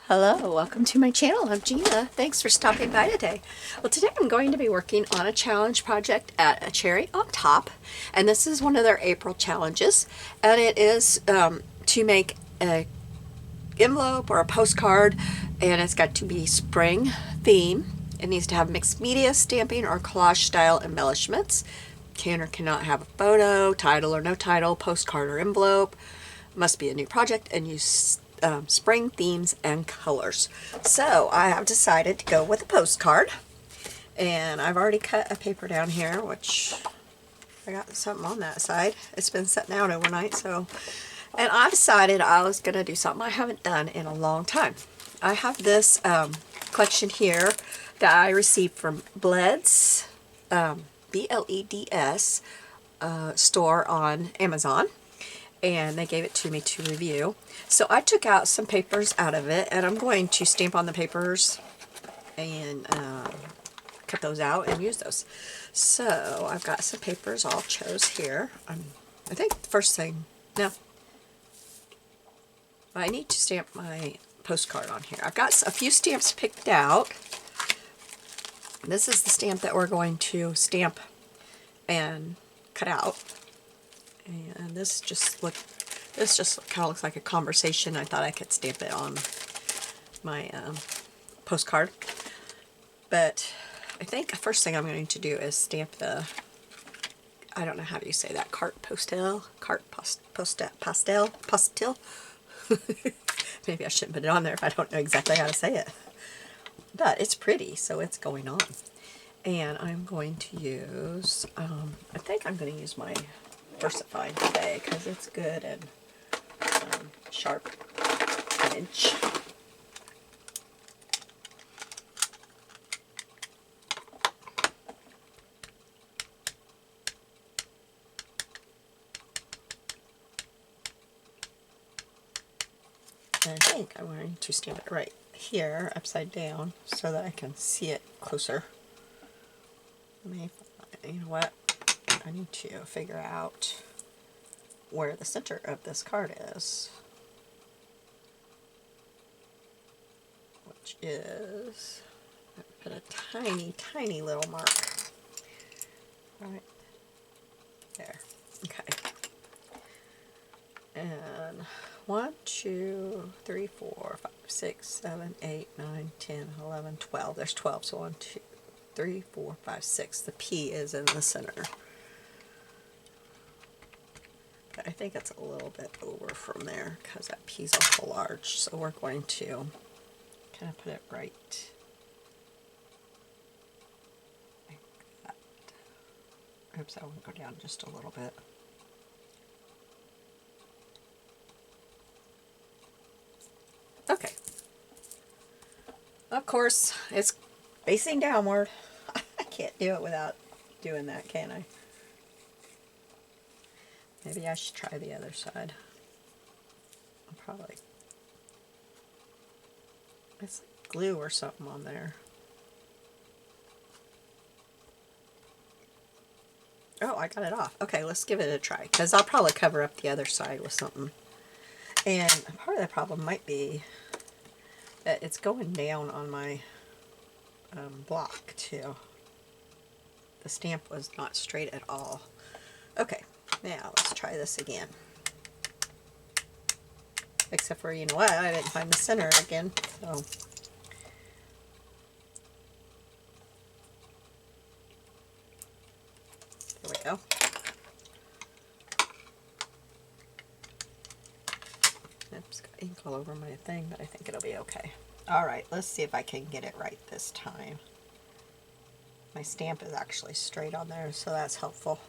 Hello, welcome to my channel. I'm Gina. Thanks for stopping by today. Well, today I'm going to be working on a challenge project at A Cherry on Top, and this is one of their April challenges, and it is to make a envelope or a postcard, and it's got to be spring theme. It needs to have mixed media stamping or collage style embellishments. Can or cannot have a photo, title or no title, postcard or envelope. Must be a new project and use spring themes and colors. So I have decided to go with a postcard, and I've already cut a paper down here, which I got something on that side. It's been sitting out overnight, and I decided I was going to do something I haven't done in a long time. I have this collection here that I received from Bleds, B-L-E-D-S, store on Amazon, and they gave it to me to review. So I took out some papers out of it, and I'm going to stamp on the papers and cut those out and use those. So I've got some papers all chose here. I think the first thing, no, I need to stamp my postcard on here. I've got a few stamps picked out. This is the stamp that we're going to stamp and cut out. And this just kind of looks like a conversation. I thought I could stamp it on my postcard. But I think the first thing I'm going to do is stamp the, I don't know how do you say that, carte pastel? Maybe I shouldn't put it on there if I don't know exactly how to say it. But it's pretty, so it's going on. And I'm going to use, I think I'm going to use my Versify today because it's good and sharp edge. And I think I'm going to stamp it right here upside down so that I can see it closer. You know what? I need to figure out where the center of this card is, which is, I put a tiny, tiny little mark right there. Okay. And 1, 2, 3, 4, 5, 6, 7, 8, 9, 10, 11, 12. There's 12, so 1, 2, 3, 4, 5, 6. The P is in the center. I think it's a little bit over from there because that P is awful large. So we're going to kind of put it right like that. Oops, I want to go down just a little bit. Okay. Of course, it's facing downward. I can't do it without doing that, can I? Maybe I should try the other side. I'll probably, it's like glue or something on there. Oh, I got it off. Okay, let's give it a try, because I'll probably cover up the other side with something. And part of the problem might be that it's going down on my block too. The stamp was not straight at all. Okay. Now, let's try this again. Except for, you know what, I didn't find the center again, so. There we go. Oops, got ink all over my thing, but I think it'll be okay. Alright, let's see if I can get it right this time. My stamp is actually straight on there, so that's helpful.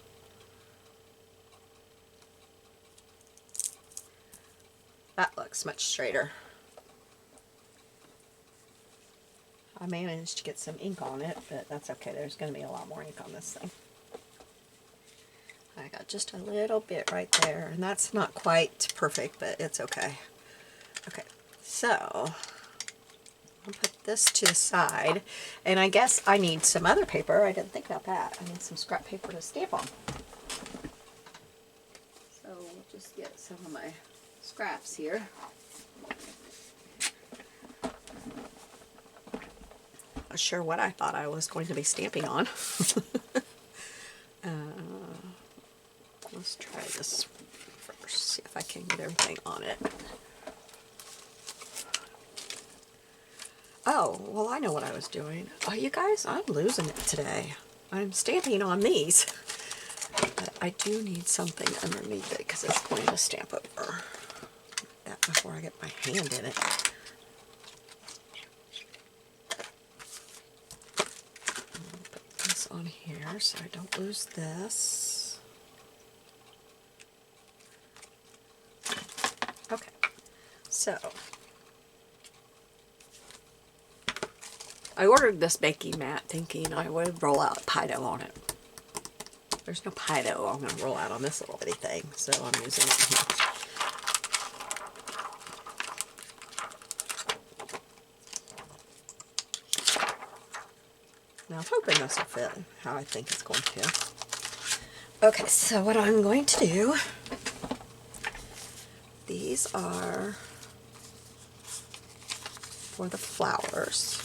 That looks much straighter. I managed to get some ink on it, but that's okay. There's going to be a lot more ink on this thing. I got just a little bit right there, and that's not quite perfect, but it's okay. Okay, so I'll put this to the side, and I guess I need some other paper. I didn't think about that. I need some scrap paper to stamp on. So we'll just get some of my scraps here. not sure what I thought I was going to be stamping on. Let's try this first, see if I can get everything on it. Oh, well, I know what I was doing. Oh, you guys, I'm losing it today. I'm stamping on these. But I do need something underneath it because it's going to stamp over that before I get my hand in it. Put this on here so I don't lose this. Okay, so I ordered this baking mat thinking I would roll out Play-Doh on it. There's no Play-Doh I'm going to roll out on this little bitty thing, so I'm using it here. Now I'm hoping this will fit how I think it's going to. Okay, so what I'm going to do, these are for the flowers.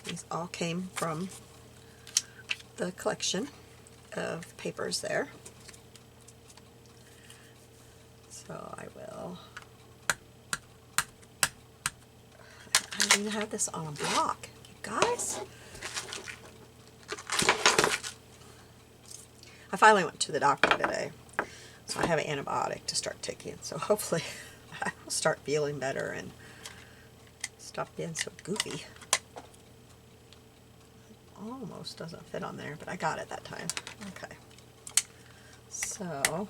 These all came from the collection of papers there. So I will, I don't even have this on a block, you guys. I finally went to the doctor today, so I have an antibiotic to start taking, so hopefully I will start feeling better and stop being so goofy. Almost doesn't fit on there, but I got it that time. Okay, so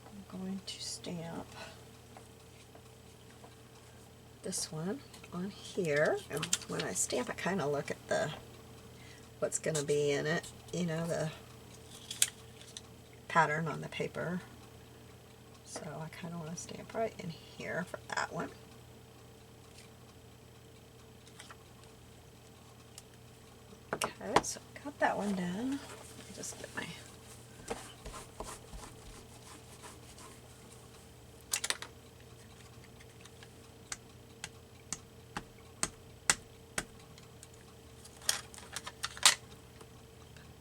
I'm going to stamp this one on here, and when I stamp I kind of look at the what's going to be in it, you know, the pattern on the paper. So I kind of want to stamp right in here for that one. Okay, so I got that one done. Let me just get my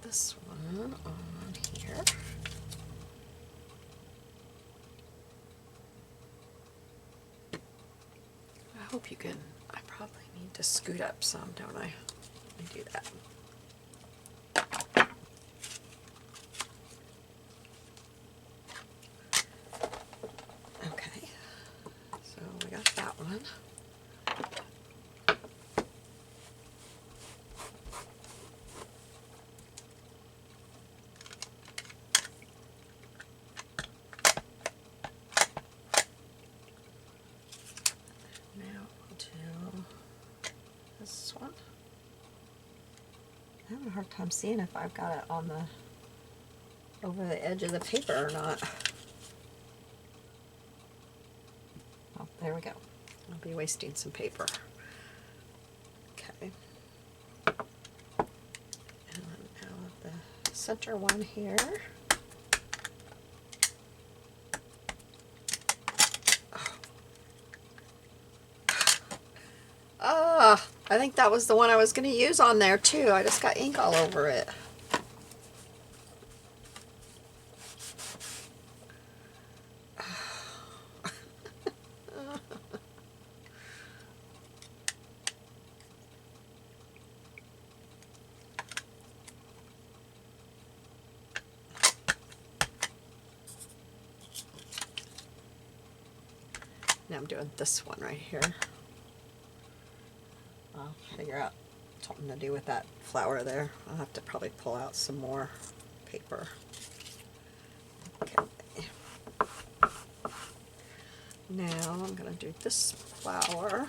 this one on here. I hope you can, I probably need to scoot up some, don't I? Let me do that. Okay, so we got that one. Now we'll do this one. I'm having a hard time seeing if I've got it on the over the edge of the paper or not. Oh, there we go. I'll be wasting some paper. Okay. And now the center one here. Ah, I think that was the one I was going to use on there too. I just got ink all over it. Now I'm doing this one right here. I'll figure out something to do with that flower there. I'll have to probably pull out some more paper. Okay. Now I'm going to do this flower.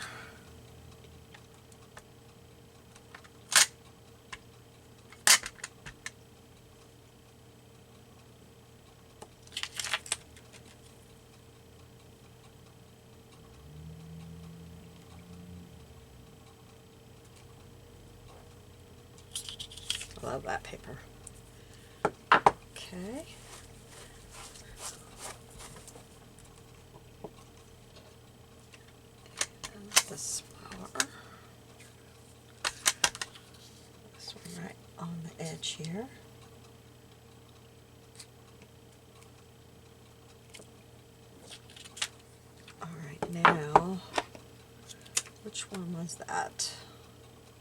Love that paper. Okay. And this flower. This one right on the edge here. Alright, now, which one was that?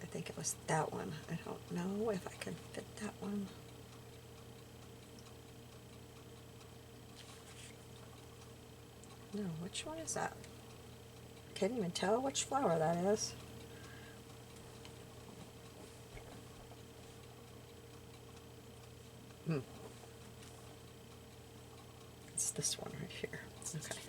I think it was that one. I don't know if I can fit that one. No, which one is that? Can't even tell which flower that is. It's this one right here. Okay.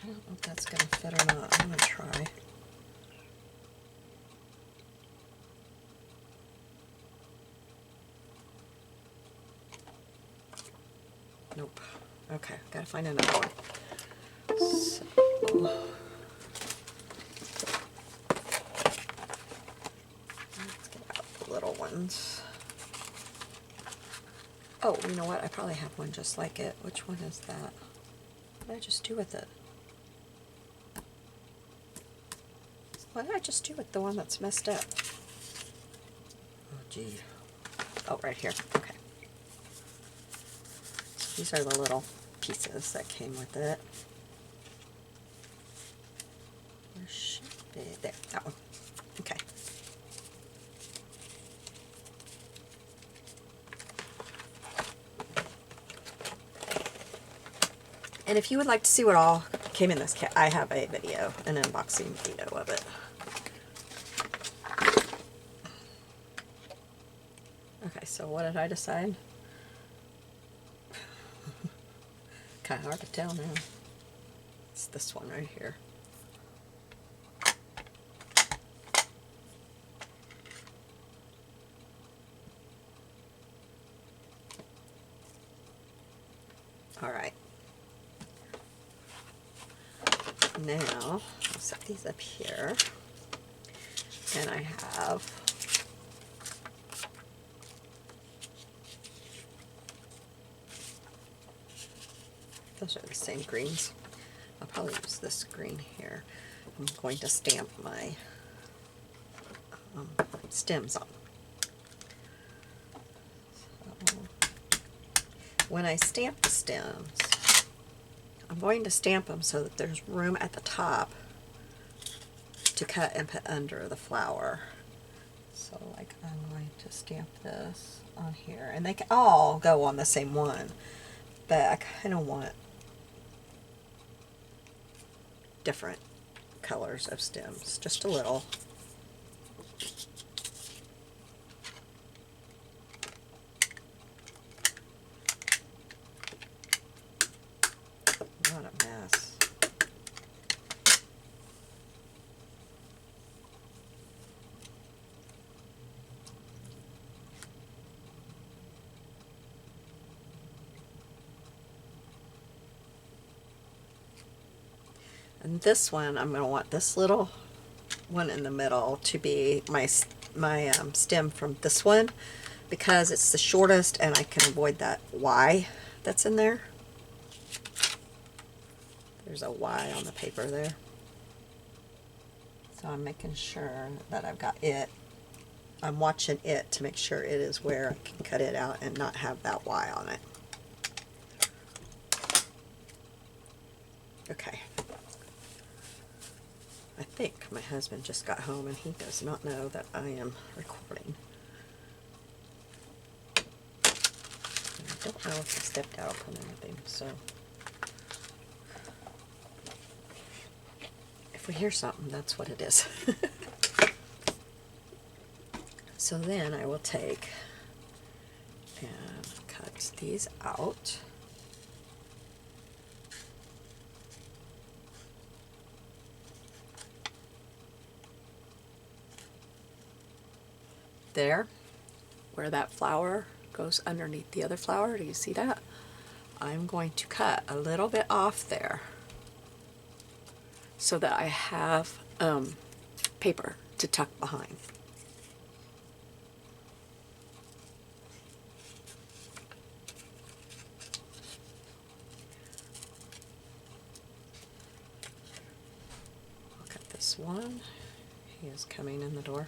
I don't know if that's going to fit or not. I'm going to try. Nope. Okay, gotta find another one. So, let's get out the little ones. Oh, you know what? I probably have one just like it. Which one is that? What did I just do with it? What did I just do with the one that's messed up? Oh, gee. Oh, right here. Okay. These are the little pieces that came with it. Where should be? There, that one. Okay. And if you would like to see what all came in this kit, I have a video, an unboxing video of it. Okay, so what did I decide? Kind of hard to tell now. It's this one right here. All right. Now, I'll set these up here. And I have those are the same greens. I'll probably use this green here. I'm going to stamp my stems on. So, when I stamp the stems, I'm going to stamp them so that there's room at the top to cut and put under the flower. So like I'm going to stamp this on here, and they can all go on the same one, but I kind of want different colors of stems, just a little. What a mess. And this one, I'm going to want this little one in the middle to be my stem from this one, because it's the shortest and I can avoid that Y that's in there. There's a Y on the paper there. So I'm making sure that I've got it. I'm watching it to make sure it is where I can cut it out and not have that Y on it. Okay. I think my husband just got home and he does not know that I am recording. And I don't know if he stepped out on anything, so if we hear something, that's what it is. So then I will take and cut these out. There, where that flower goes underneath the other flower, do you see that? I'm going to cut a little bit off there so that I have paper to tuck behind. this one. He is coming in the door.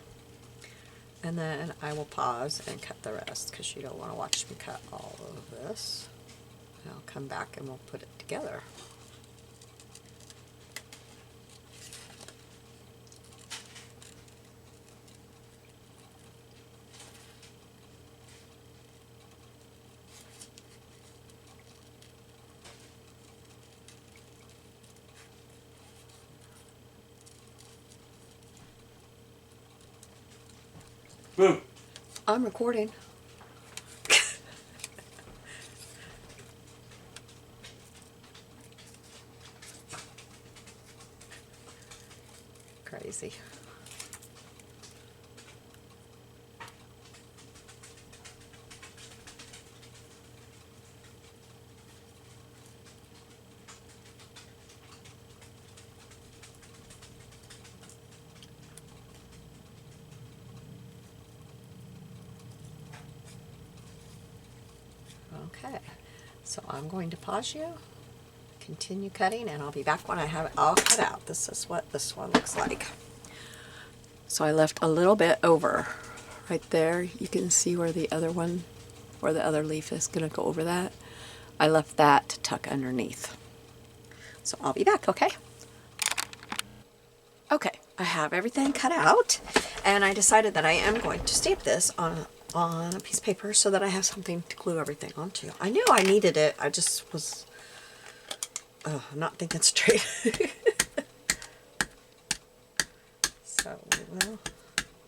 And then I will pause and cut the rest because you don't want to watch me cut all of this. And I'll come back and we'll put it together. Boom. I'm recording. Crazy. Okay, so I'm going to pause you, continue cutting, and I'll be back when I have it all cut out. This is what this one looks like. So I left a little bit over right there. You can see where the other one, where the other leaf is going to go over that. I left that to tuck underneath. So I'll be back, okay? Okay, I have everything cut out, and I decided that I am going to stamp this on a piece of paper so that I have something to glue everything onto. I knew I needed it, I just was not thinking straight. So we will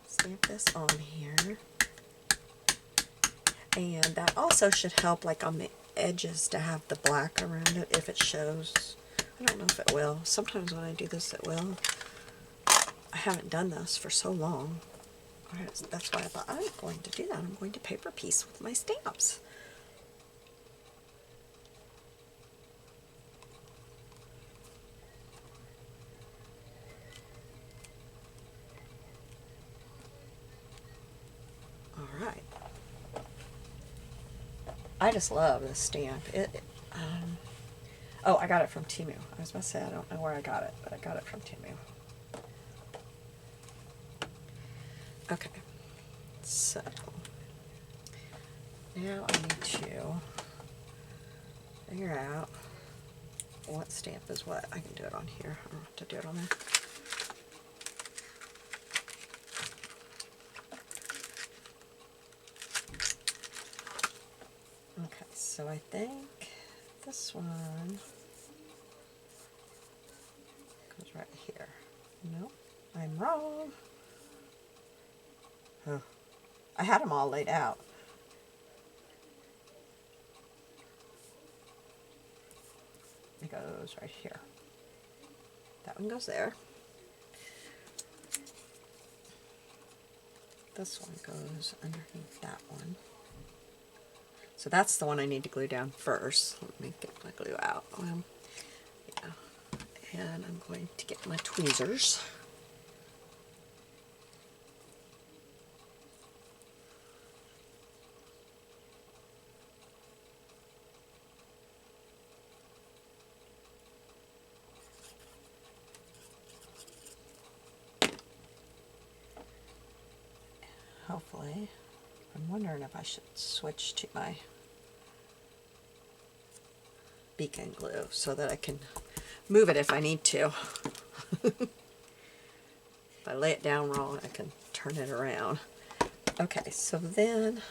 stamp this on here. And that also should help, like on the edges, to have the black around it if it shows. I don't know if it will. Sometimes when I do this it will. I haven't done this for so long. That's why I thought I'm going to do that. I'm going to paper piece with my stamps. Alright. I just love this stamp. Oh, I got it from Temu. I was about to say I don't know where I got it, but I got it from Temu. Okay, so now I need to figure out what stamp is what. I can do it on here. I don't have to do it on there. Okay, so I think this one goes right here. Nope, I'm wrong. Huh. I had them all laid out. It goes right here. That one goes there. This one goes underneath that one. So that's the one I need to glue down first. Let me get my glue out. Yeah. And I'm going to get my tweezers. Hopefully, I'm wondering if I should switch to my beacon glue so that I can move it if I need to. If I lay it down wrong, I can turn it around. Okay, so then,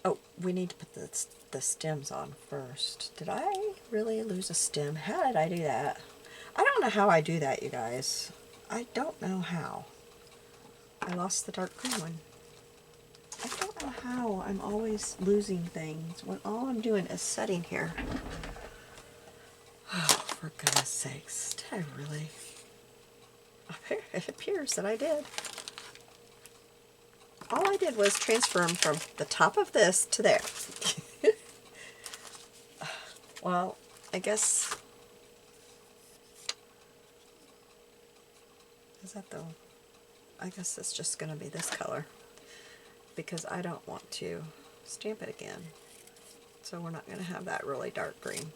oh, we need to put the stems on first. Did I really lose a stem? How did I do that? I don't know how I do that, you guys. I don't know how. I lost the dark green one. I don't know how I'm always losing things when all I'm doing is setting here. Oh, for goodness sakes. Did I really? It appears that I did. All I did was transfer them from the top of this to there. Well, I guess... Is that the... I guess it's just going to be this color, because I don't want to stamp it again. So we're not going to have that really dark green.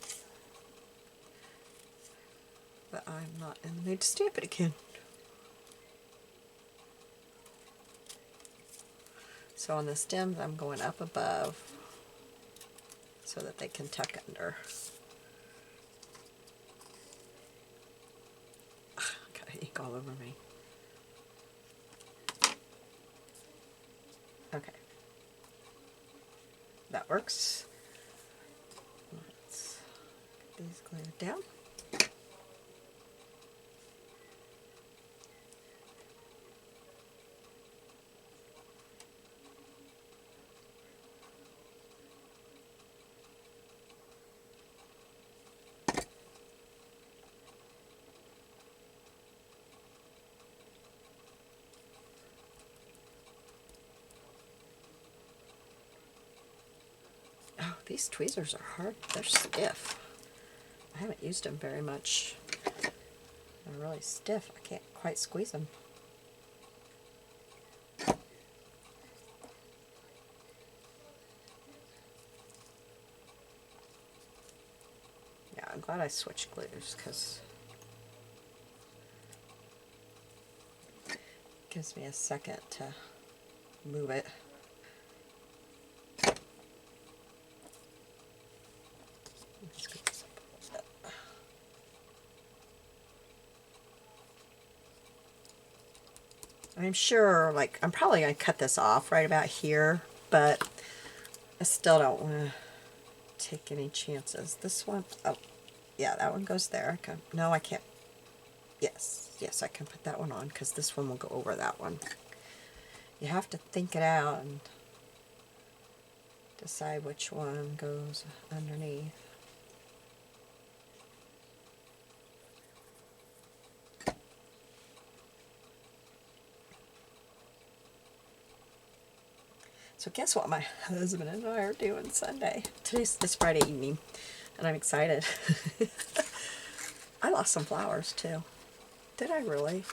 But I'm not in the mood to stamp it again. So on the stems, I'm going up above so that they can tuck under. Got ink all over me. Okay. That works. Let's get these glued down. Oh, these tweezers are hard. They're stiff. I haven't used them very much. They're really stiff. I can't quite squeeze them. Yeah, I'm glad I switched glues because it gives me a second to move it. I'm sure, like, I'm probably going to cut this off right about here, but I still don't want to take any chances. This one, oh, yeah, that one goes there. No, I can't. Yes, I can put that one on because this one will go over that one. You have to think it out and decide which one goes underneath. So guess what my husband and I are doing Sunday? This Friday evening, and I'm excited. I lost some flowers too. Did I really?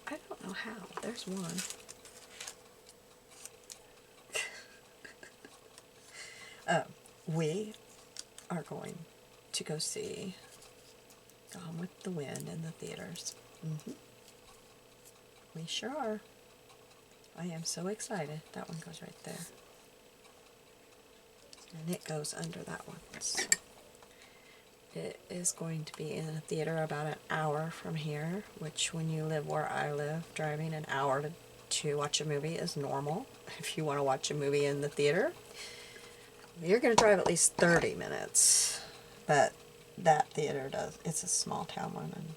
I don't know how. There's one. We are going to go see Gone with the Wind in the theaters. We sure are. I am so excited. That one goes right there. And it goes under that one. So it is going to be in a theater about an hour from here, which when you live where I live, driving an hour to watch a movie is normal. If you want to watch a movie in the theater, you're going to drive at least 30 minutes. But that theater it's a small town one and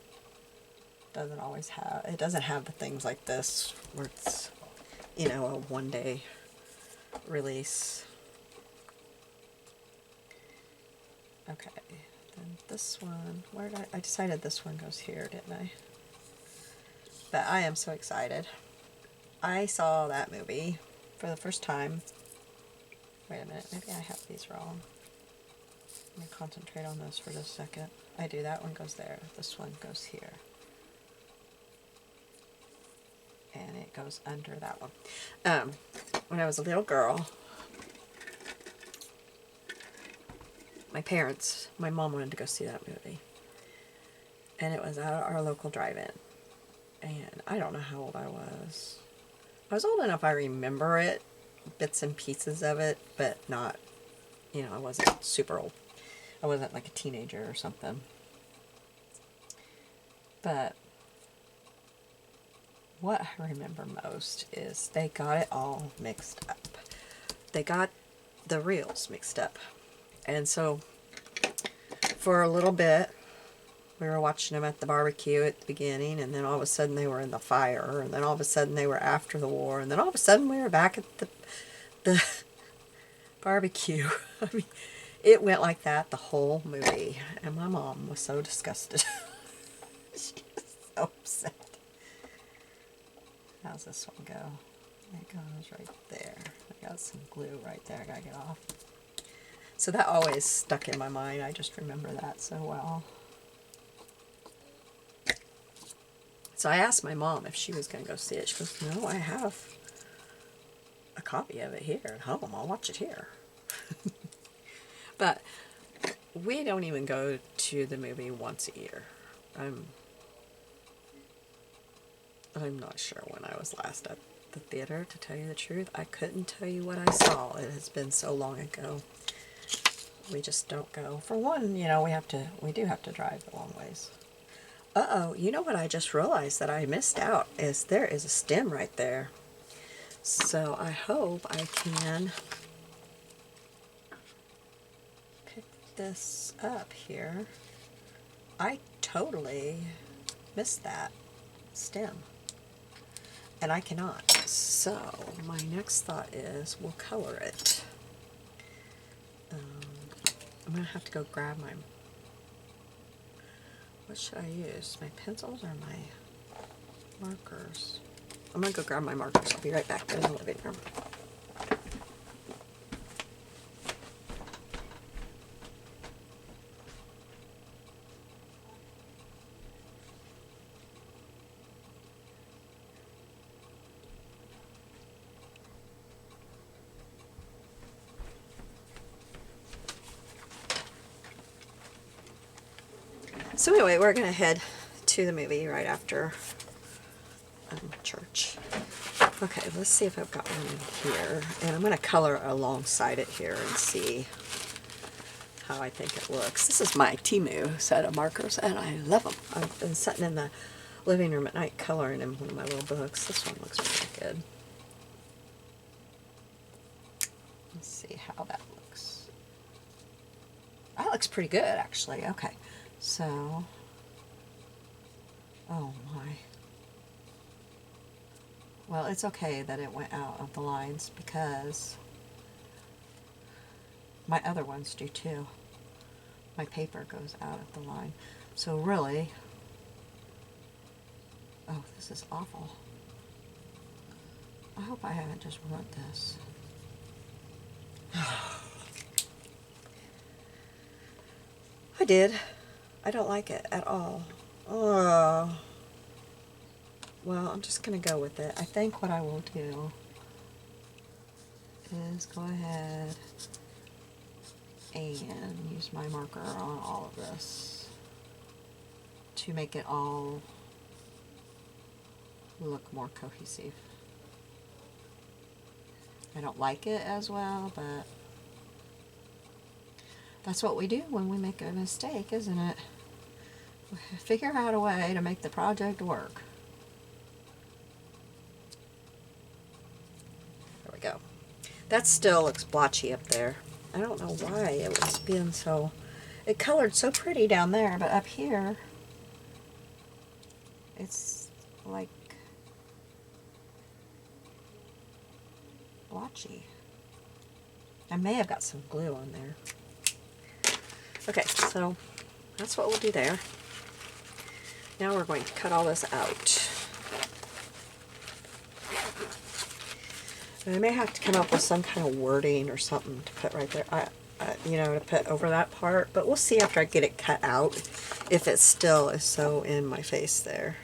it doesn't have the things like this where it's, you know, a one-day release. Okay, then this one, I decided this one goes here, didn't I? But I am so excited. I saw that movie for the first time. Wait a minute, maybe I have these wrong. Let me concentrate on this for just a second. I do, that one goes there, this one goes here. And it goes under that one. When I was a little girl, my mom wanted to go see that movie. And it was at our local drive-in. And I don't know how old I was. I was old enough I remember it, bits and pieces of it, but not, you know, I wasn't super old. I wasn't like a teenager or something. But what I remember most is they got it all mixed up. They got the reels mixed up. And so for a little bit, we were watching them at the barbecue at the beginning, and then all of a sudden they were in the fire, and then all of a sudden they were after the war, and then all of a sudden we were back at the barbecue. I mean, it went like that the whole movie, and my mom was so disgusted. She was so upset. How's this one go? It goes right there. I got some glue right there I gotta get off. So that always stuck in my mind. I just remember that so well. So I asked my mom if she was going to go see it. She goes, no, I have a copy of it here at home. I'll watch it here. But we don't even go to the movie once a year. I'm not sure when I was last at the the theater, to tell you the truth. I couldn't tell you what I saw. It has been so long ago. We just don't go. For one, you know, we do have to drive a long ways. Uh-oh, you know what I just realized that I missed out is there is a stem right there. So I hope I can pick this up here. I totally missed that stem. And I cannot. So my next thought is we'll color it. I'm going to have to go grab my... What should I use? My pencils or my markers? I'm going to go grab my markers. I'll be right back in the living room. So anyway, we're going to head to the movie right after church. Okay, let's see if I've got one in here. And I'm going to color alongside it here and see how I think it looks. This is my Temu set of markers, and I love them. I've been sitting in the living room at night coloring in one of my little books. This one looks pretty good. Let's see how that looks. That looks pretty good, actually. Okay. So, oh my. Well, it's okay that it went out of the lines because my other ones do too. My paper goes out of the line. So really, oh, this is awful. I hope I haven't just ruined this. I did. I don't like it at all. Oh. Well, I'm just going to go with it. I think what I will do is go ahead and use my marker on all of this to make it all look more cohesive. I don't like it as well, but that's what we do when we make a mistake, isn't it? We figure out a way to make the project work. There we go. That still looks blotchy up there. I don't know why it was being so... It colored so pretty down there, but up here, it's like blotchy. I may have got some glue on there. Okay, so that's what we'll do there. Now we're going to cut all this out. And I may have to come up with some kind of wording or something to put right there. You know, to put over that part. But we'll see after I get it cut out if it still is so in my face there.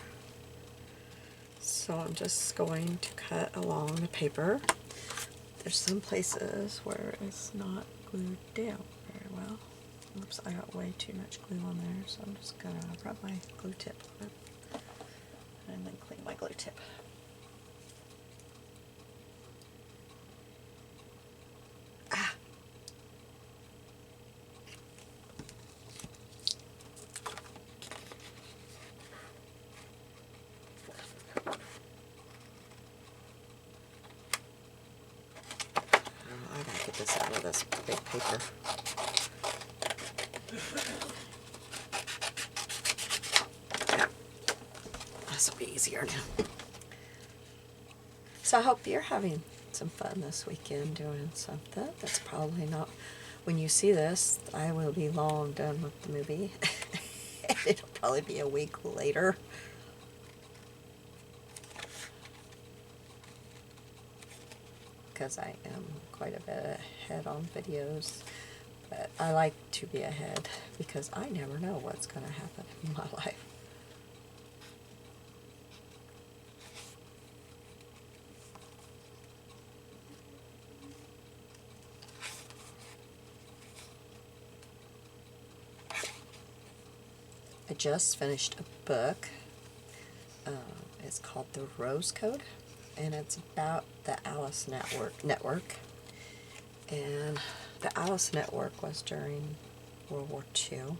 So I'm just going to cut along the paper. There's some places where it's not glued down very well. Oops, I got way too much glue on there, so I'm just gonna rub my glue tip on it and then clean my glue tip. Ah! I gotta get this out of this big paper. This will be easier now. So I hope you're having some fun this weekend doing something. That's probably not, when you see this, I will be long done with the movie. It'll probably be a week later. Because I am quite a bit ahead on videos. But I like to be ahead because I never know what's going to happen in my life. I just finished a book. It's called The Rose Code. and it's about the Alice Network. And the Alice Network was during World War II.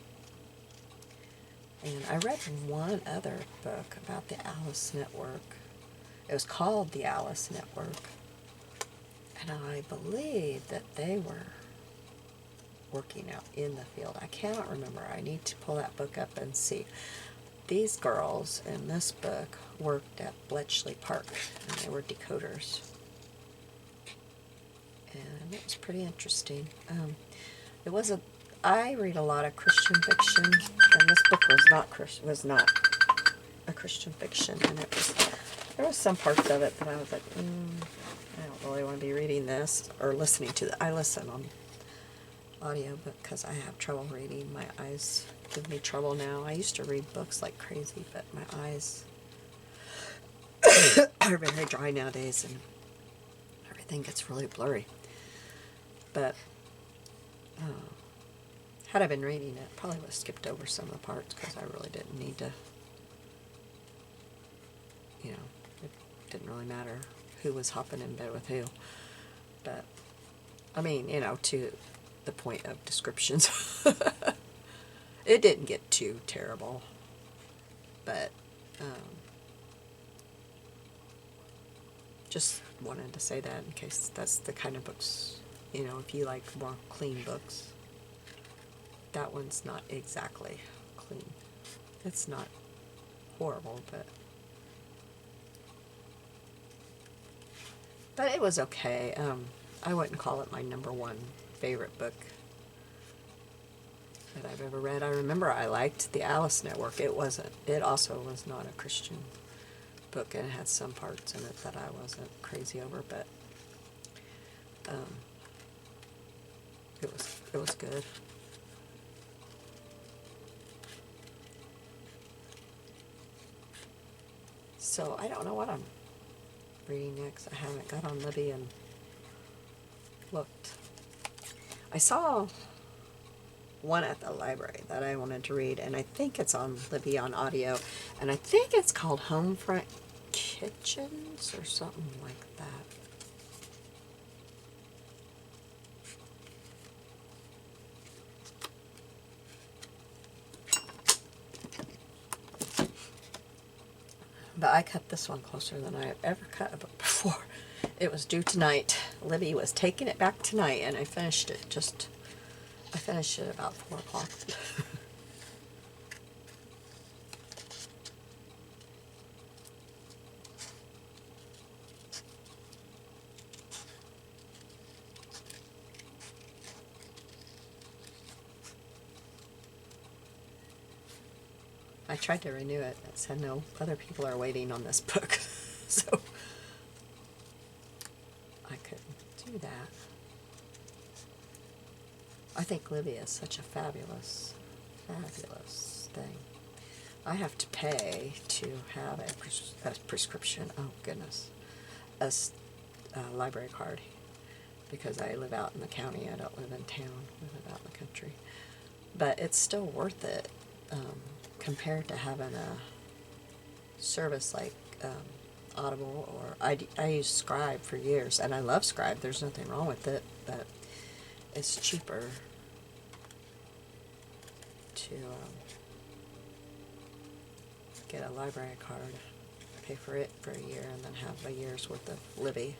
And I read one other book about the Alice Network. It was called The Alice Network. And I believe that they were working out in the field. I cannot remember. I need to pull that book up and see. These girls in this book worked at Bletchley Park, and they were decoders. And it was pretty interesting. It wasn't. I read a lot of Christian fiction, and this book was not a Christian fiction, and there was some parts of it that I was like, I don't really want to be reading this or listening to it. I listen on audio because I have trouble reading. My eyes give me trouble now. I used to read books like crazy, but my eyes are very dry nowadays, and everything gets really blurry. But had I been reading it, probably would have skipped over some of the parts because I really didn't need to, it didn't really matter who was hopping in bed with who. But, I mean, to the point of descriptions. It didn't get too terrible. But, just wanted to say that in case that's the kind of books, if you like more clean books. That one's not exactly clean. It's not horrible, but it was okay. I wouldn't call it my number one favorite book that I've ever read. I remember I liked the Alice Network. It also was not a Christian book, and it had some parts in it that I wasn't crazy over, but it was good. So I don't know what I'm reading next. I haven't got on Libby and looked. I saw one at the library that I wanted to read, and I think it's on Libby on audio, and I think it's called Homefront Kitchens or something like that. But I cut this one closer than I have ever cut a book before. It was due tonight. Libby was taking it back tonight, and I finished it about 4 o'clock. I tried to renew it. It said no, other people are waiting on this book. So I couldn't do that. I think Libby is such a fabulous thing. I have to pay to have a prescription, oh goodness, a library card, because I live out in the county. I don't live in town. I live out in the country. But it's still worth it compared to having a service like Audible, or I used Scribe for years, and I love Scribe. There's nothing wrong with it, but it's cheaper to get a library card, pay for it for a year, and then have a year's worth of Libby.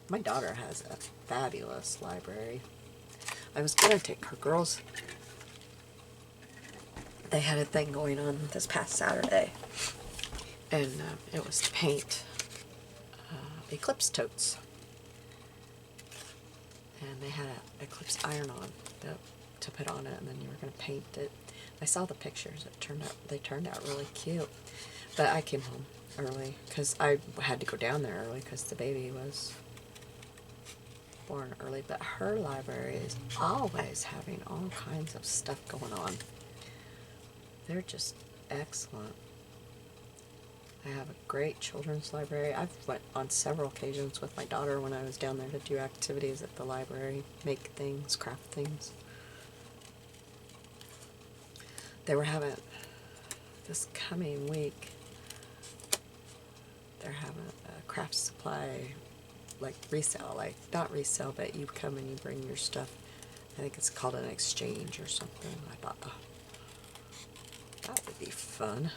My daughter has a fabulous library. I was going to take her girls. They had a thing going on this past Saturday, and it was to paint Eclipse totes. And they had an Eclipse iron-on to put on it, and then you were going to paint it. I saw the pictures. They turned out really cute. But I came home early because I had to go down there early because the baby was born early. But her library is always having all kinds of stuff going on. They're just excellent. They have a great children's library. I've went on several occasions with my daughter when I was down there to do activities at the library, make things, craft things. They were having, this coming week, they're having a craft supply, like resale, like not resale, but you come and you bring your stuff. I think it's called an exchange or something. I thought, oh, that would be fun.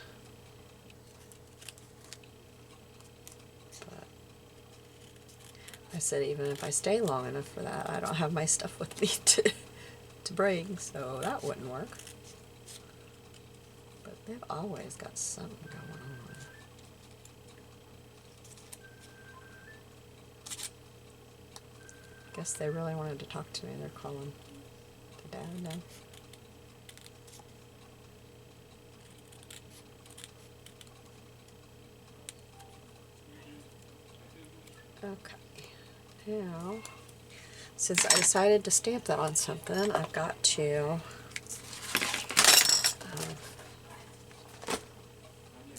But I said even if I stay long enough for that, I don't have my stuff with me to bring, so that wouldn't work. But they've always got something going on. Guess they really wanted to talk to me. They're calling the dad now. Okay, now, since I decided to stamp that on something, I've got to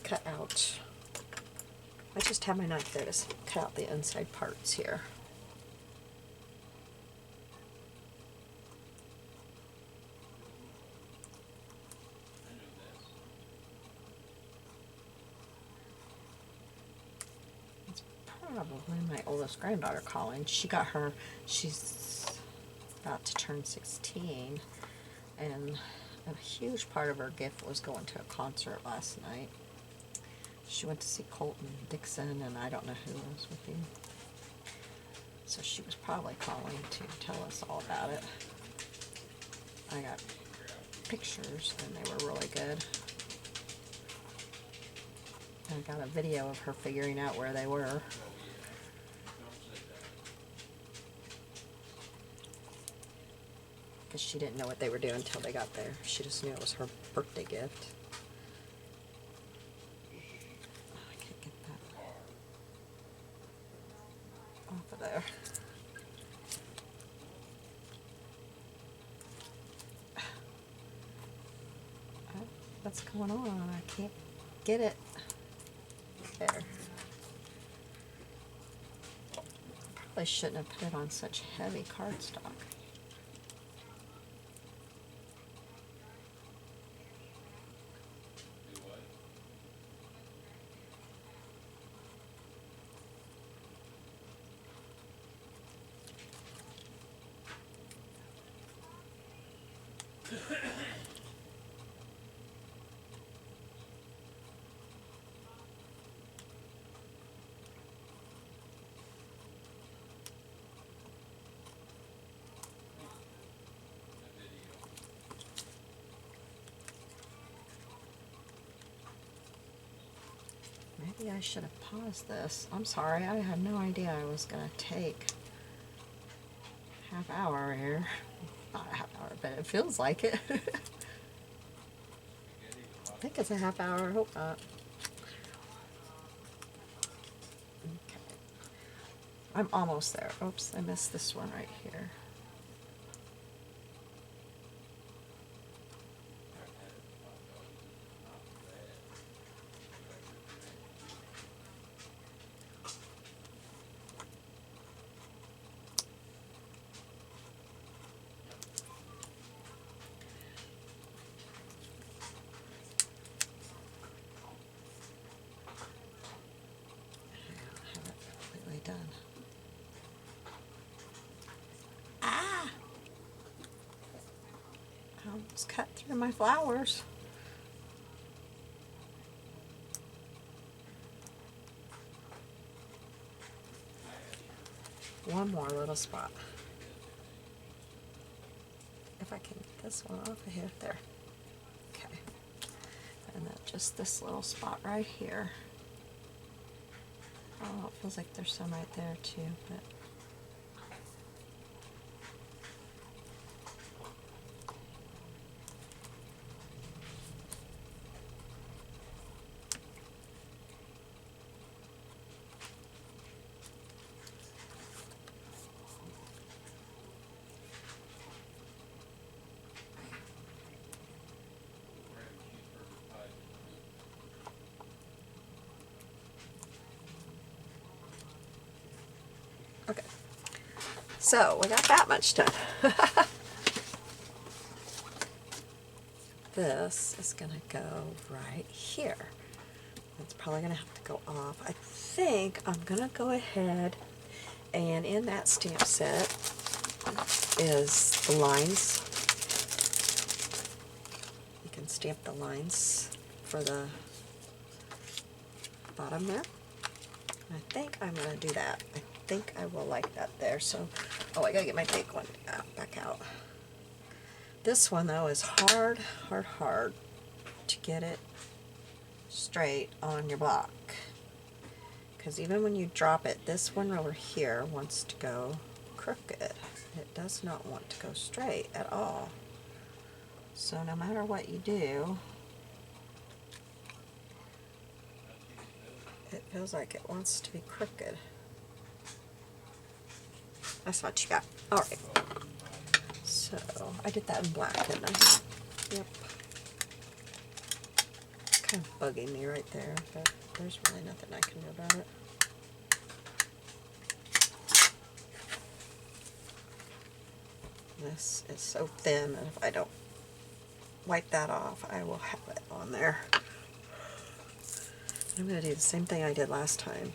cut out, I just have my knife there to cut out the inside parts here. Probably my oldest granddaughter calling. She's about to turn 16, and a huge part of her gift was going to a concert last night. She went to see Colton Dixon, and I don't know who was with him. So she was probably calling to tell us all about it. I got pictures, and they were really good. I got a video of her figuring out where they were. Because she didn't know what they were doing until they got there. She just knew it was her birthday gift. Oh, I can't get that off of there. What's going on? I can't get it. There. Probably shouldn't have put it on such heavy cardstock. Maybe I should have paused this. I'm sorry, I had no idea I was going to take half hour here. Not a half hour, but it feels like it. I think it's a half hour, I hope not. Okay. I'm almost there. Oops, I missed this one right here. Done. Ah! I almost cut through my flowers. One more little spot. If I can get this one off of here. There. Okay. And then just this little spot right here. Oh, it feels like there's some right there too, but Okay. So we got that much done. This is going to go right here. It's probably going to have to go off. I think I'm going to go ahead and in that stamp set is the lines. You can stamp the lines for the bottom there. I think I'm going to do that. I think I will like that there. So, oh, I got to get my big one back out. This one, though, is hard to get it straight on your block. Because even when you drop it, this one over here wants to go crooked. It does not want to go straight at all. So no matter what you do, it feels like it wants to be crooked. That's not too bad. Alright. So, I did that in black, didn't I? Yep. It's kind of bugging me right there, but there's really nothing I can do about it. This is so thin, and if I don't wipe that off, I will have it on there. I'm going to do the same thing I did last time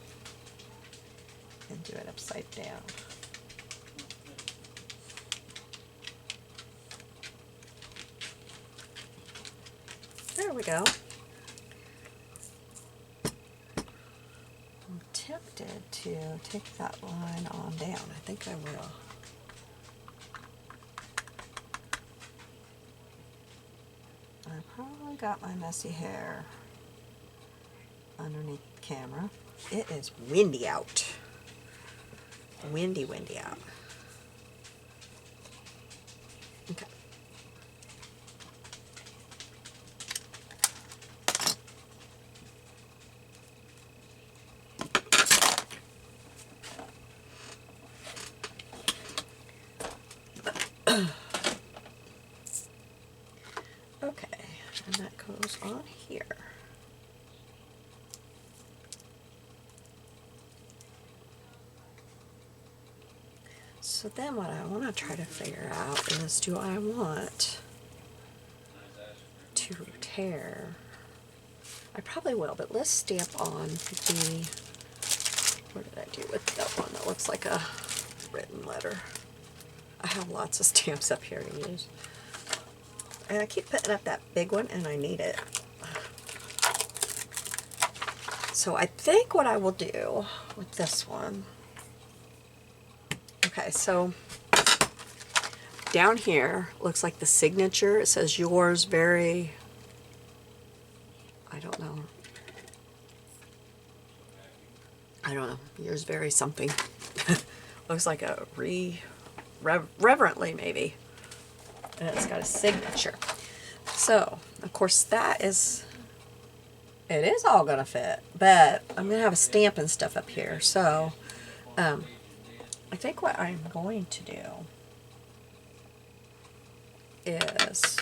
and do it upside down. There we go. I'm tempted to take that line on down. I think I will. I probably got my messy hair underneath the camera. It is windy out. Windy out. Okay. Okay, and that goes on here. So then what I want to try to figure out is, do I want to tear? I probably will, but let's stamp on the, what did I do with that one that looks like a written letter? I have lots of stamps up here to use. And I keep putting up that big one, and I need it. So I think what I will do with this one, okay, so down here looks like the signature. It says yours very, I don't know, yours very something. Looks like a reverently maybe. And it's got a signature. So, of course, it is all going to fit, but I'm going to have a stamp and stuff up here. So, I think what I'm going to do is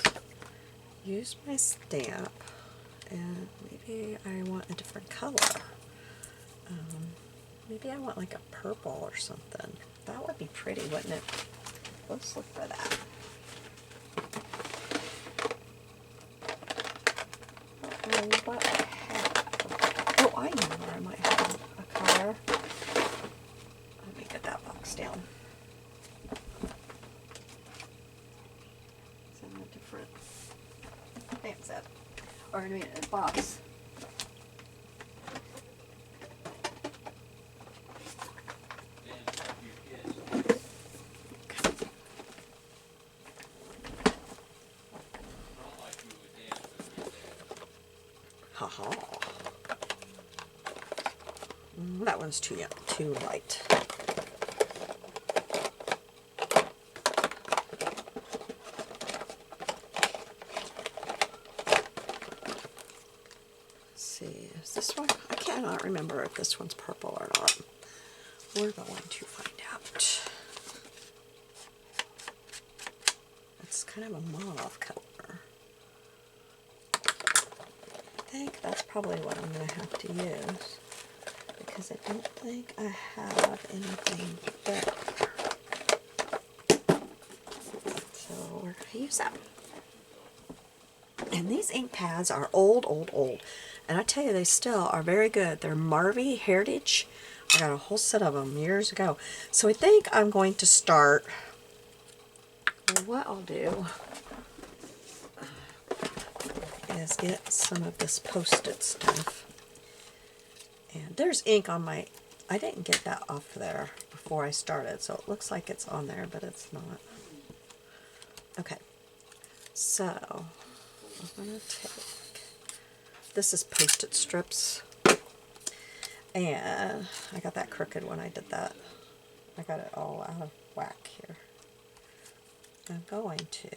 use my stamp, and maybe I want a different color. Maybe I want like a purple or something. That would be pretty, wouldn't it? Let's look for that. What I have. Oh, I know where I might have a color. Let me get that box down. It's in a different stamp set. Or I mean, a box. Haha. That one's too light. Let's see, is this one? I cannot remember if this one's purple or not. We're going to find out. It's kind of a mauve color. I think that's probably what I'm going to have to use, because I don't think I have anything there. So we're going to use that. And these ink pads are old, old, old. And I tell you, they still are very good. They're Marvy Heritage. I got a whole set of them years ago. So I think I'm going to start, well, what I'll do is get some of this Post-it stuff. And there's ink on my, I didn't get that off there before I started, so it looks like it's on there, but it's not. Okay, so I'm going to take, this is Post-it strips, and I got that crooked when I did that. I got it all out of whack here. I'm going to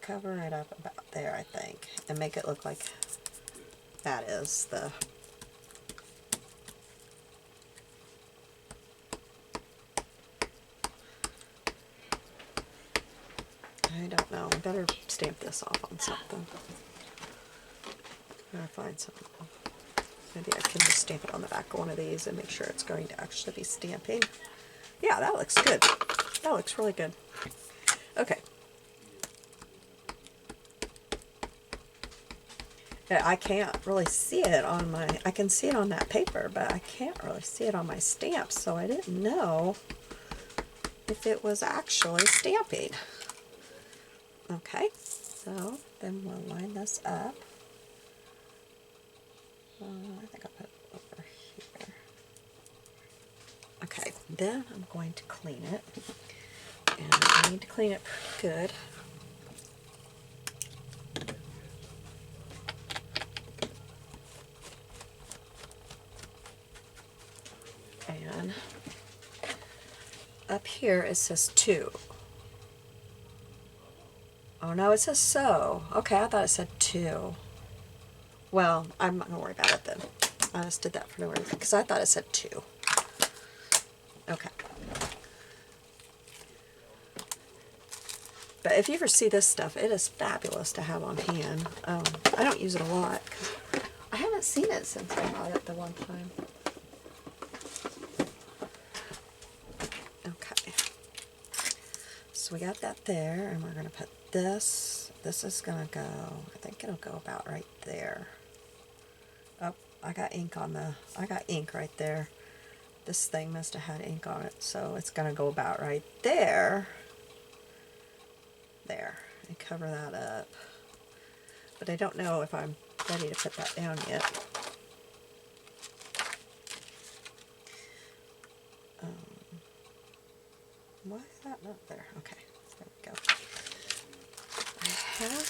cover it up about there, I think, and make it look like that is the I don't know. I better stamp this off on something. Gotta find something. Maybe I can just stamp it on the back of one of these and make sure it's going to actually be stamping. Yeah, that looks good. That looks really good. Okay. I can't really see it on my, I can see it on that paper, but I can't really see it on my stamps, so I didn't know if it was actually stamping. Okay, so then we'll line this up. I think I'll put it over here. Okay, then I'm going to clean it, and I need to clean it pretty good. And up here it says 2. Oh no, it says so. Okay, I thought it said 2. Well, I'm not going to worry about it then. I just did that for no reason, because I thought it said 2. Okay. But if you ever see this stuff, it is fabulous to have on hand. I don't use it a lot, because I haven't seen it since I bought it the one time. Okay. So we got that there, and we're going to put this. This is going to go, I think it'll go about right there. Oh, I got ink on the, I got ink right there. This thing must have had ink on it, so it's going to go about right there. There, and cover that up. But I don't know if I'm ready to put that down yet. Why is that not there? Okay, there we go. I have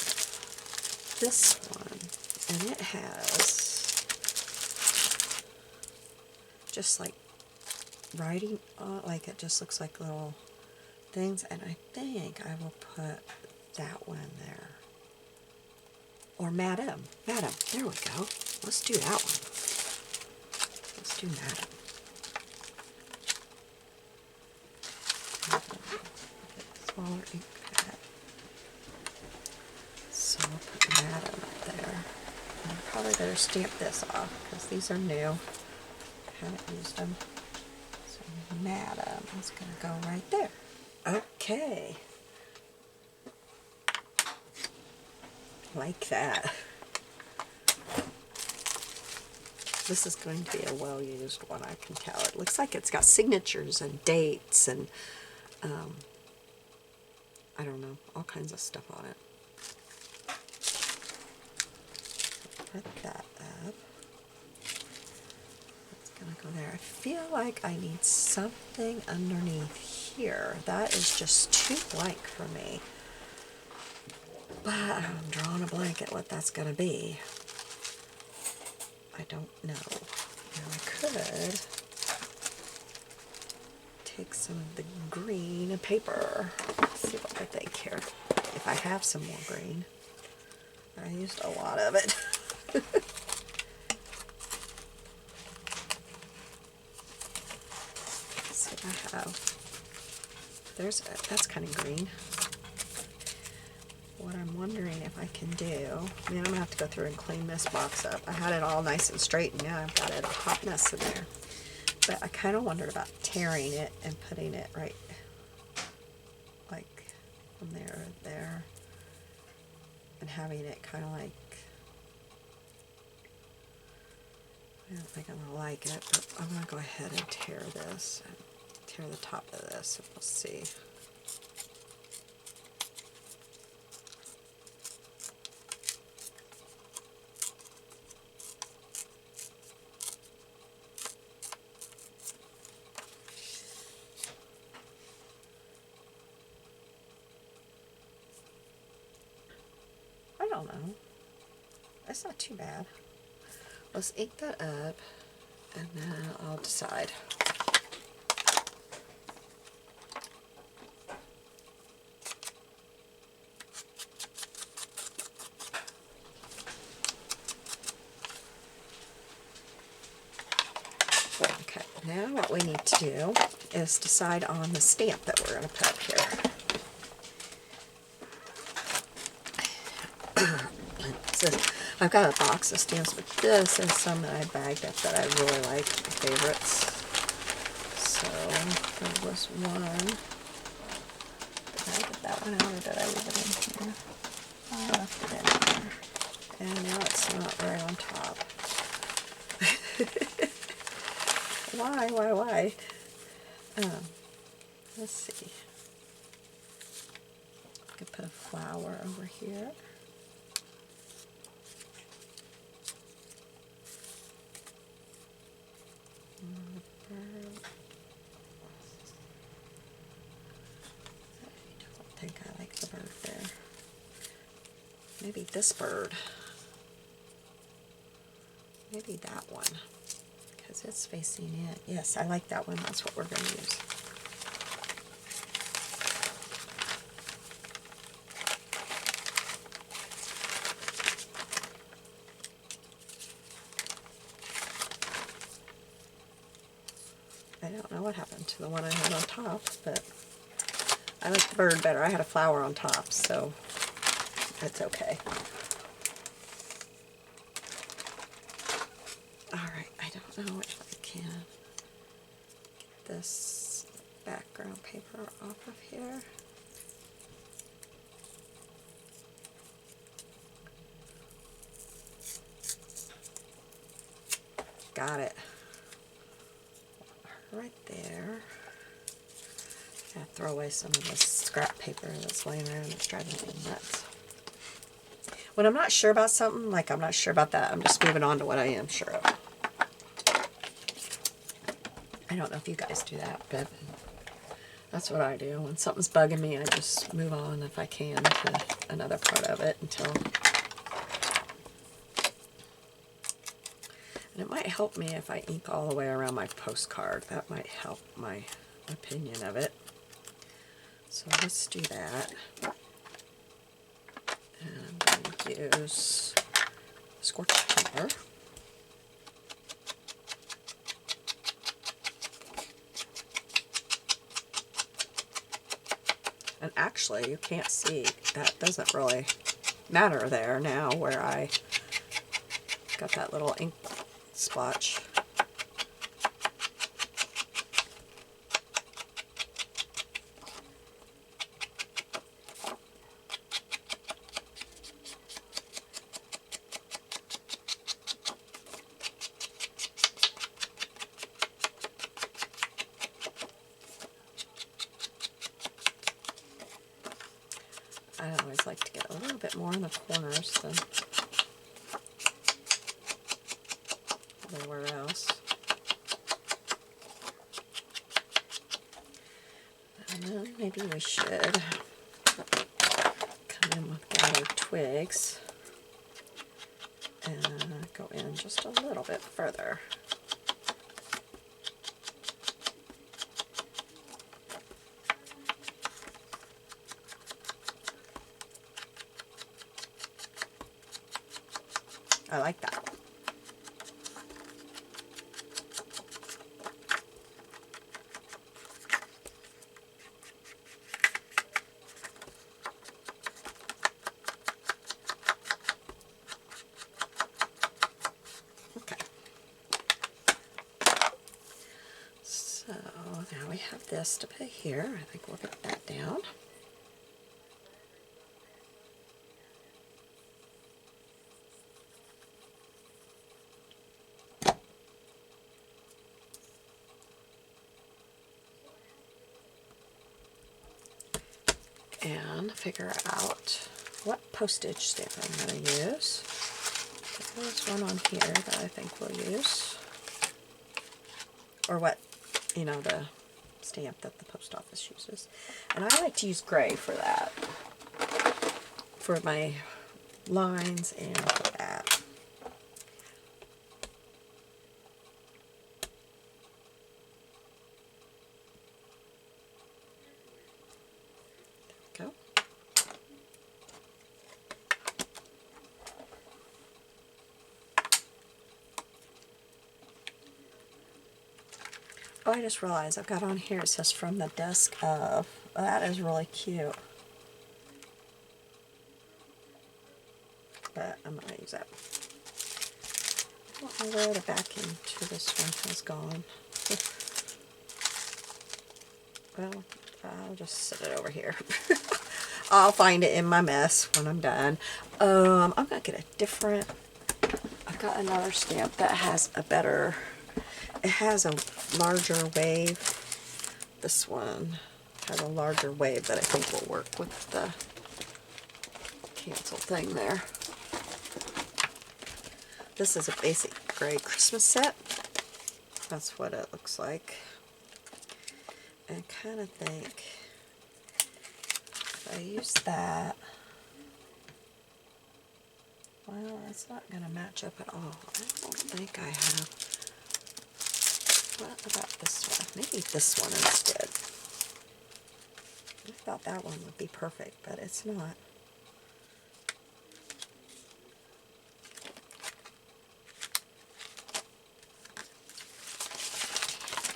this one, and it has just like writing on, like it just looks like little things, and I think I will put that one there. Or Madam, there we go. Let's do that one. Let's do Madam. Smaller ink pad. So I'll put Madam up there. And I probably better stamp this off, because these are new. I haven't used them. So Madam is going to go right there. Okay. Like that. This is going to be a well-used one, I can tell. It looks like it's got signatures and dates and I don't know, all kinds of stuff on it. Put that up. It's going to go there. I feel like I need something underneath here. That is just too blank for me. But I'm drawing a blank at what that's going to be. I don't know. Now I could take some of the green paper. Let's see what I think here. If I have some more green. I used a lot of it. Let's see what I have. That's kind of green. what I'm wondering if I can do, I mean, I'm gonna have to go through and clean this box up. I had it all nice and straight, and now I've got it a hot mess in there. But I kind of wondered about tearing it and putting it right, like from there to there, and having it kind of like, I don't think I'm gonna like it, but I'm gonna go ahead and tear this, and tear the top of this, and we'll see. I don't know. That's not too bad. Let's ink that up, and then I'll decide. Okay, now what we need to do is decide on the stamp that we're going to put up here. I've got a box of stamps, but this is some that I bagged up that I really like, my favorites. So there was one. Did I get that one out, or did I leave it in here? I left it in here. And now it's not right on top. Why? Let's see. I could put a flower over here. I think I like the bird there. Maybe this bird. Maybe that one, because it's facing in. Yes, I like that one. That's what we're going to use. I don't know what happened to the one I had on top, but I like the bird better. I had a flower on top, so it's okay. Alright, I don't know if I can get this background paper off of here. Got it. Right there. Gotta throw away some of this scrap paper that's laying around. It's driving me nuts. When I'm not sure about something, like I'm not sure about that, I'm just moving on to what I am sure of. I don't know if you guys do that, but that's what I do. When something's bugging me, I just move on if I can to another part of it until... And it might help me if I ink all the way around my postcard. That might help my opinion of it. So let's do that. And I'm going to use scorched paper. And actually, you can't see, that doesn't really matter there now where I got that little ink splotch. I always like to get a little bit more in the corners than everywhere else. And then maybe we should come in with gathered twigs and go in just a little bit further. I like that. have this to put here. I think we'll get that down. And figure out what postage stamp I'm going to use. There's one on here that I think we'll use. Or what, you know, the stamp that the post office uses. And I like to use gray for that. For my lines and for that. There we go. Oh, I just realized I've got on here, it says from the desk of. Well, that is really cute. But I'm going to use that. I don't know where the backing to this one has gone. Well, I'll just set it over here. I'll find it in my mess when I'm done. I'm going to get a different, I've got another stamp that has a better, it has a larger wave. This one has a larger wave that I think will work with the cancel thing there. This is a basic gray Christmas set. That's what it looks like. I kind of think if I use that, well, it's not going to match up at all. I don't think I have. What about this one? Maybe this one instead. I thought that one would be perfect, but it's not.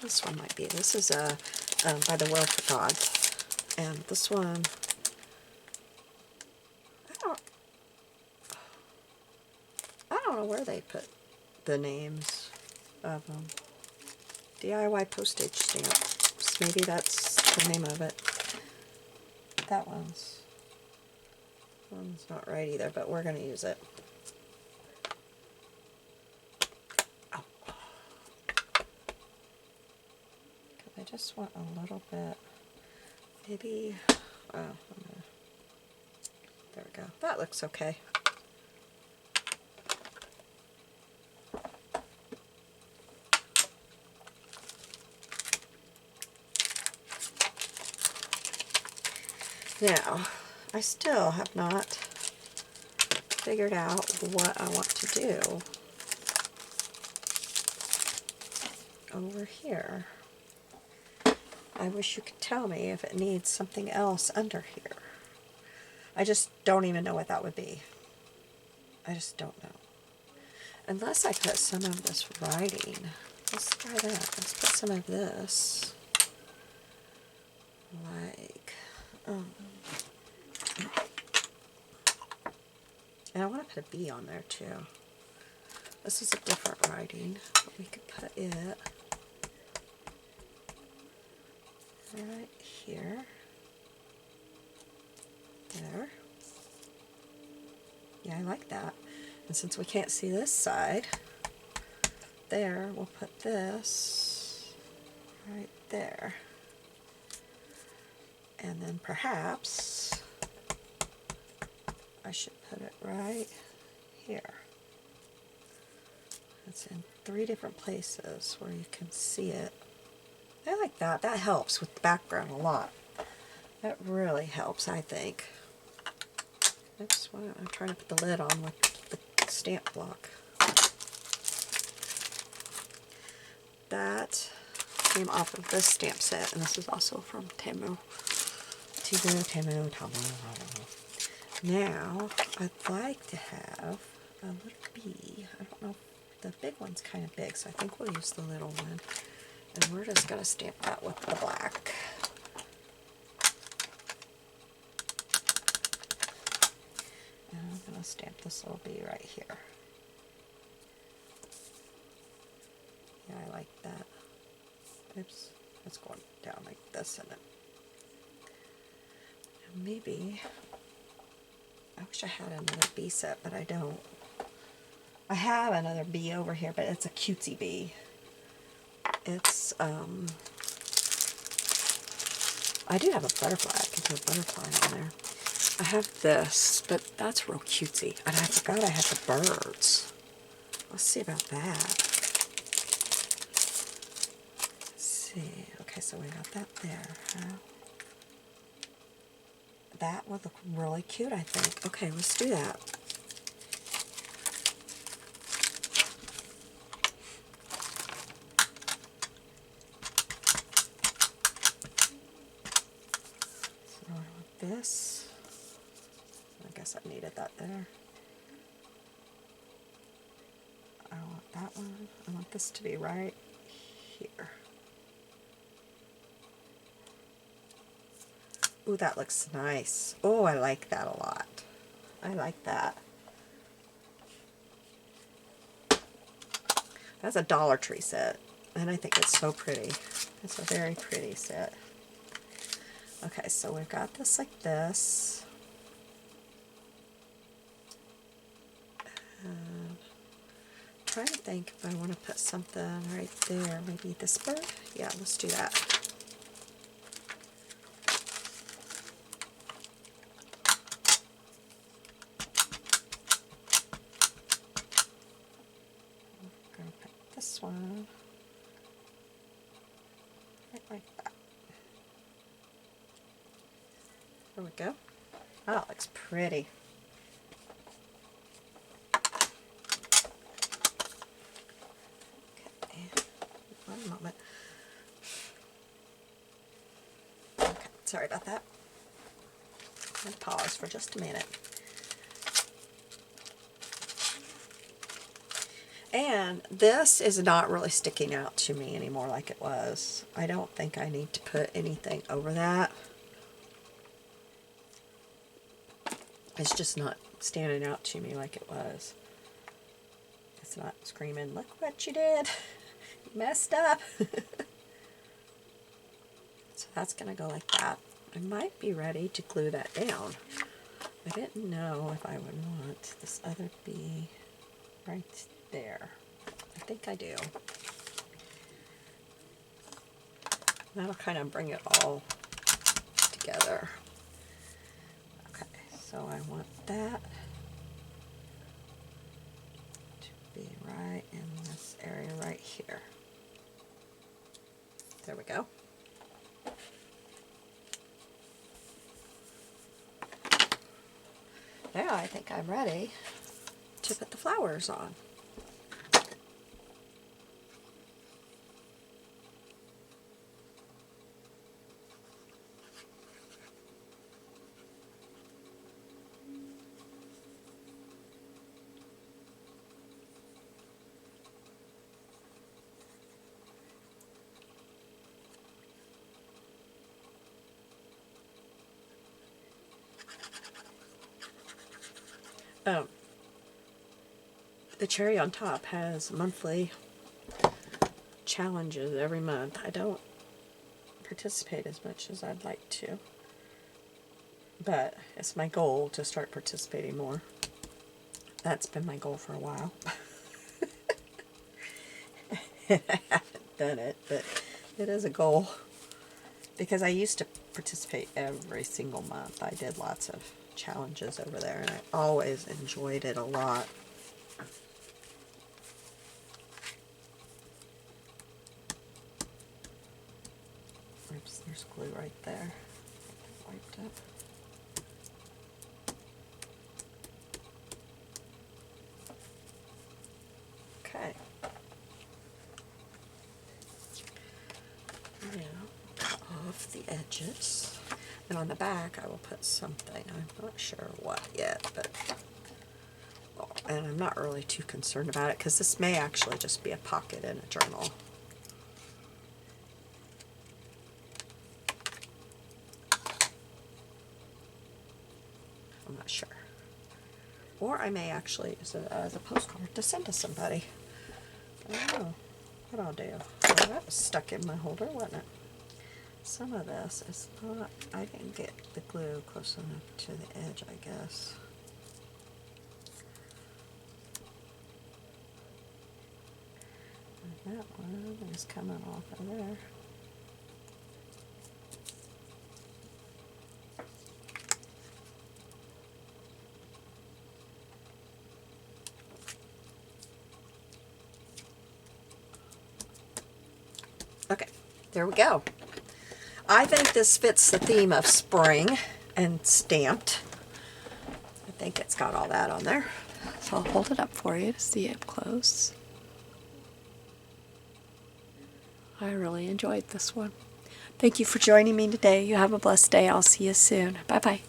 This one might be. This is a By the World for God, and this one, I don't know where they put the names of them. DIY postage stamps. Maybe that's the name of it. That one's not right either, but we're going to use it. Oh. I just want a little bit, maybe, there we go. That looks okay. Now, I still have not figured out what I want to do over here. I wish you could tell me if it needs something else under here. I just don't even know what that would be. I just don't know. Unless I put some of this writing. Let's try that. Let's put some of this. Like, and I want to put a B on there too. This is a different writing, but we could put it right here. There. Yeah, I like that. And since we can't see this side, there, we'll put this right there. And then perhaps I should put it right here. It's in 3 different places where you can see it. I like that. That helps with the background a lot. That really helps, I think. Oops, I'm trying to put the lid on with the stamp block. That came off of this stamp set, and this is also from Temu. Temu. Now, I'd like to have a little bee. I don't know if the big one's kind of big, so I think we'll use the little one. And we're just going to stamp that with the black. And I'm going to stamp this little bee right here. Yeah, I like that. Oops. It's going down like this, and then maybe I wish I had another bee set, but I don't. I have another bee over here, but it's a cutesy bee. It's I do have a butterfly. I can put a butterfly on there. I have this, but that's real cutesy. And I forgot I had the birds. Let's see about that. Let's see. Okay, so we got that there. Huh? That would look really cute, I think. Okay, let's do that. So I want this. I guess I needed that there. I want that one. I want this to be right here. Ooh, that looks nice. Oh, I like that a lot. I like that. That's a Dollar Tree set, and I think it's so pretty. It's a very pretty set. Okay, so we've got this like this. Trying to think if I want to put something right there. Maybe this bird? Yeah, let's do that. I'm going to put this one right like that. There we go. Oh, it looks pretty. One moment. Okay, sorry about that. I'm going to pause for just a minute. And this is not really sticking out to me anymore like it was. I don't think I need to put anything over that. It's just not standing out to me like it was. It's not screaming, look what you did. You messed up. So that's going to go like that. I might be ready to glue that down. I didn't know if I would want this other bee right there. I think I do. That'll kind of bring it all together. Okay, so I want that to be right in this area right here. There we go. Now I think I'm ready to put the flowers on. The Cherry on Top has monthly challenges every month. I don't participate as much as I'd like to, but it's my goal to start participating more. That's been my goal for a while. I haven't done it, but it is a goal, because I used to participate every single month. I did lots of challenges over there, and I always enjoyed it a lot. Oops, there's glue right there. Wiped up. Okay. Now, cut off the edges. And on the back, I will put something. I'm not sure what yet, but... Oh, and I'm not really too concerned about it, because this may actually just be a pocket in a journal. I'm not sure. Or I may actually use it as a postcard to send to somebody. I don't know what I'll do. Well, that was stuck in my holder, wasn't it? some of this is not, I can get the glue close enough to the edge, I guess. And that one is coming off of there. Okay, there we go. I think this fits the theme of spring and stamped. I think it's got all that on there. So I'll hold it up for you to see it up close. I really enjoyed this one. Thank you for joining me today. You have a blessed day. I'll see you soon. Bye-bye.